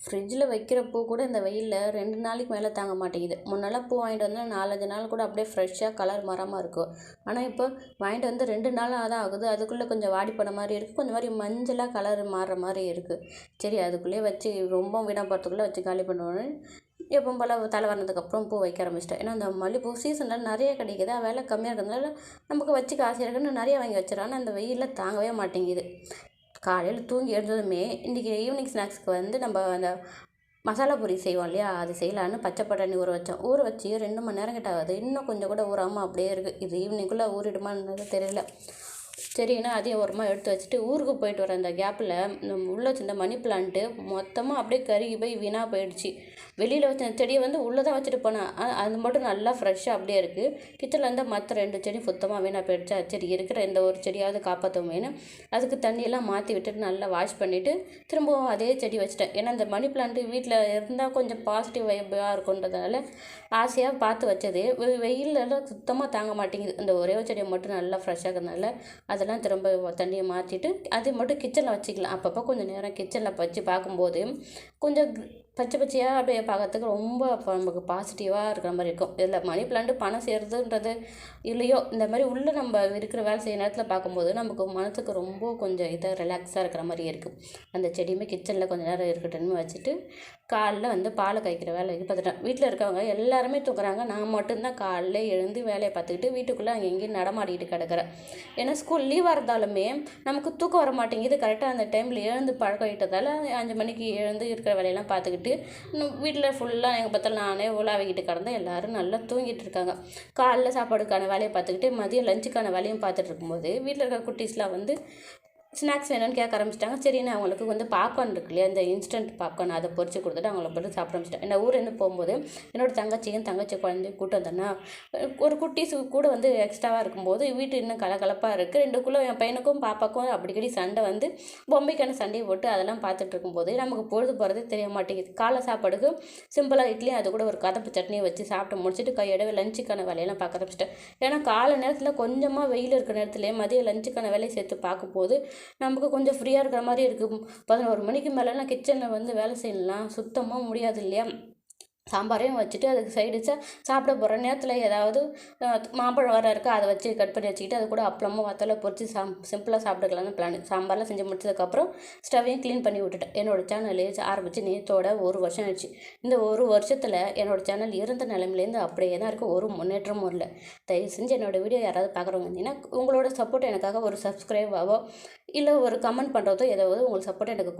ஃப்ரிட்ஜில் வைக்கிற பூ கூட இந்த வெயிலில் 2 நாளைக்கு மேலே தாங்க மாட்டேங்குது. முன்னெல்லாம் பூ வாங்கிட்டு வந்தால் 4, 5 நாள் கூட அப்படியே ஃப்ரெஷ்ஷாக கலர் மாறாமல் இருக்கும். ஆனால் இப்போ வாங்கிட்டு வந்து 2 நாளாக தான் ஆகுது. அதுக்குள்ளே கொஞ்சம் வாடி போன மாதிரி இருக்குது. கொஞ்சம் மாதிரி மஞ்சளாக கலர் மாறுற மாதிரி இருக்குது. சரி, அதுக்குள்ளேயே வச்சு ரொம்ப வீணாக போகிறதுக்குள்ளே வச்சு காலி பண்ணுவோன்னு எப்போ போல் தலை வந்ததுக்கப்புறம் பூ வைக்க ஆரம்பிச்சிட்டேன். ஏன்னா அந்த மல்லிகைப்பூ சீசனில் நிறைய கிடைக்குது. விலை கம்மியாக இருக்கிறதுனால நமக்கு வச்சுக்க ஆசையாக இருக்குன்னு நிறைய வாங்கி வச்சிடறேன். ஆனால் அந்த வெயிலில் தாங்கவே மாட்டேங்குது. காலையில் தூங்கி எழுந்ததுமே இன்றைக்கி ஈவினிங் ஸ்நாக்ஸ்க்கு வந்து நம்ம அந்த மசாலா பூரி செய்வோம் இல்லையா, அது செய்யலான்னு பச்சை பட்டாணி ஊற வச்சோம். ஊற வச்சு 2 மணி நேரம் கிட்ட ஆகுது. இன்னும் கொஞ்சம் கூட ஊறாமல் அப்படியே இருக்குது. இது ஈவினிங்குள்ளே ஊறிடுமான்னு தெரியல. சரின்னா அதையும் ஓரமாக எடுத்து வச்சுட்டு ஊருக்கு போயிட்டு வர அந்த கேப்பில் உள்ளே வச்சிருந்த மணி பிளான்ட்டு மொத்தமாக அப்படியே கருகி போய் வீணாக போயிடுச்சு. வெளியில் வச்ச செடியை வந்து உள்ளே தான் வச்சுட்டு போனேன். அது மட்டும் நல்லா ஃப்ரெஷ்ஷாக அப்படியே இருக்குது. கிச்சனில் வந்து மற்ற 2 செடி சுத்தமாக வீணாக போயிடுச்சா. சரி, இருக்கிற இந்த ஒரு செடியாவது காப்பாற்றுவோமேனு அதுக்கு தண்ணியெல்லாம் மாற்றி விட்டுட்டு நல்லா வாஷ் பண்ணிவிட்டு திரும்பவும் அதே செடி வச்சுட்டேன். ஏன்னா இந்த மணி பிளான்ட்டு வீட்டில் இருந்தால் கொஞ்சம் பாசிட்டிவ் வைப்பாக இருக்குன்றதுனால ஆசையாக பார்த்து வச்சது வெயிலெல்லாம் சுத்தமாக தாங்க மாட்டேங்குது. இந்த ஒரே ஒரு செடியை மட்டும் நல்லா ஃப்ரெஷ்ஷாக இருக்கிறதுனால அதெல்லாம் திரும்ப தண்ணியை மாற்றிட்டு அது மட்டும் கிச்சனில் வச்சுக்கலாம். அப்பப்போ கொஞ்சம் நேரம் கிச்சனில் வச்சு பார்க்கும்போது கொஞ்சம் பச்சை பச்சையாக அப்படியே பார்க்கறதுக்கு ரொம்ப நமக்கு பாசிட்டிவாக இருக்கிற மாதிரி இருக்கும். இதில் மணி பிளான்ட்டு பணம் செய்கிறதுன்றது இல்லையோ, இந்த மாதிரி உள்ளே நம்ம இருக்கிற வேலை செய்கிற நேரத்தில் பார்க்கும்போது நமக்கு மனசுக்கு ரொம்ப கொஞ்சம் இதாக ரிலாக்ஸாக இருக்கிற மாதிரி இருக்குது. அந்த செடியுமே கிச்சனில் கொஞ்சம் நேரம் இருக்கட்டும்னு வச்சுட்டு காலைல வந்து பாலை காய்க்கிற வேலை பார்த்துட்டேன். வீட்டில் இருக்கவங்க எல்லாருமே தூக்குறாங்க. நான் மட்டும்தான் காலைல எழுந்து வேலையை பார்த்துக்கிட்டு வீட்டுக்குள்ளே அங்கே எங்கேயும் நடமாடிக்கிட்டு கிடக்கிறேன். ஏன்னா ஸ்கூல் லீவாக இருந்தாலுமே நமக்கு தூக்கம் வர மாட்டேங்குது. கரெக்டாக அந்த டைமில் எழுந்து பழகிட்டதால் 5 மணிக்கு எழுந்து இருக்கிற வேலையெல்லாம் பார்த்துக்கிட்டு வீட்டில் ஃபுல்லாக எங்கள் பார்த்தாலும் நானே உலாவிக்கிட்டு கிடந்தேன். எல்லோரும் நல்லா தூங்கிட்டு இருக்காங்க. காலைல சாப்பாடுக்கான வேலையை பார்த்துக்கிட்டு மதியம் லஞ்சுக்கான வேலையும் பார்த்துட்டு இருக்கும்போது வீட்டில் இருக்கிற குட்டீஸ்லாம் வந்து ஸ்நாக்ஸ் வேணும்னு கேட்க ஆரம்பிச்சிட்டாங்க. சரின்னு அவங்களுக்கு வந்து பாப்கார்ன் இருக்கு இல்லையா, இந்த இன்ஸ்டன்ட் பாப்கார்ன் அதை பொரிச்சு கொடுத்துட்டு அவங்கள போட்டு சாப்பிட ஆரம்பிச்சிட்டேன். என்ன ஊர்லேருந்து போகும்போது என்னோடய தங்கச்சி குழந்தையும் கூட்டு வந்தேன்னா ஒரு குட்டீஸு கூட வந்து எக்ஸ்ட்ராவாக இருக்கும்போது வீட்டு இன்னும் கலகலப்பாக இருக்குது. 2 என் பையனுக்கும் பாப்பாக்கும் அடிக்கடி சண்டை வந்து பொம்மைக்கான சண்டையை போட்டு அதெல்லாம் பார்த்துட்டு இருக்கும்போது நமக்கு பொழுது போகிறதே தெரிய மாட்டேங்குது. காலை சாப்பாடுக்கு சிம்பிளாக இட்லியும் அது கூட ஒரு கதப்பு சட்னியை வச்சு சாப்பிட்டு முடிச்சுட்டு கையோடவே லஞ்சுக்கான வேலையெல்லாம் பார்க்க ஆரம்பிச்சிட்டேன். ஏன்னா காலை நேரத்தில் கொஞ்சமாக வெயில் இருக்கிற நேரத்துலேயே மதியம் லஞ்சுக்கான வேலையை சேர்த்து பார்க்கும்போது நமக்கு கொஞ்சம் ஃப்ரீயாக இருக்கிற மாதிரி இருக்குது. 11 மணிக்கு மேலெலாம் கிச்சனில் வந்து வேலை செய்யலாம் சுத்தமாக முடியாது இல்லையா. சாம்பாரையும் வச்சுட்டு அதுக்கு சைடிச்சாக சாப்பிட போகிற நேரத்தில் ஏதாவது மாம்பழம் வர இருக்குது அதை வச்சு கட் பண்ணி வச்சுக்கிட்டு அது கூட அப்பளமும் வத்தலை பொரிச்சு சிம்பிளாக சாப்பிட்டுக்கலாம்னு பிளான். சாம்பார்லாம் செஞ்சு முடிச்சதுக்கப்புறம் ஸ்டவ்வையும் க்ளீன் பண்ணி விட்டுட்டேன். என்னோடய சேனல் ஆரம்பித்து நேற்றோட 1 வருஷம் ஆயிடுச்சு. இந்த 1 வருஷத்தில் என்னோடய சேனல் இருந்த நிலைமையிலேருந்து அப்படியே தான் இருக்குது. ஒரு முன்னேற்றமும் இல்லை. தயவு செஞ்சு என்னோடய வீடியோ யாராவது பார்க்குறவங்க இருந்தீங்கன்னா உங்களோட சப்போர்ட் எனக்காக ஒரு சப்ஸ்கிரைபாவோ இல்லை ஒரு கமெண்ட் பண்ணுறதோ ஏதாவது உங்களுக்கு சப்போர்ட் எனக்கு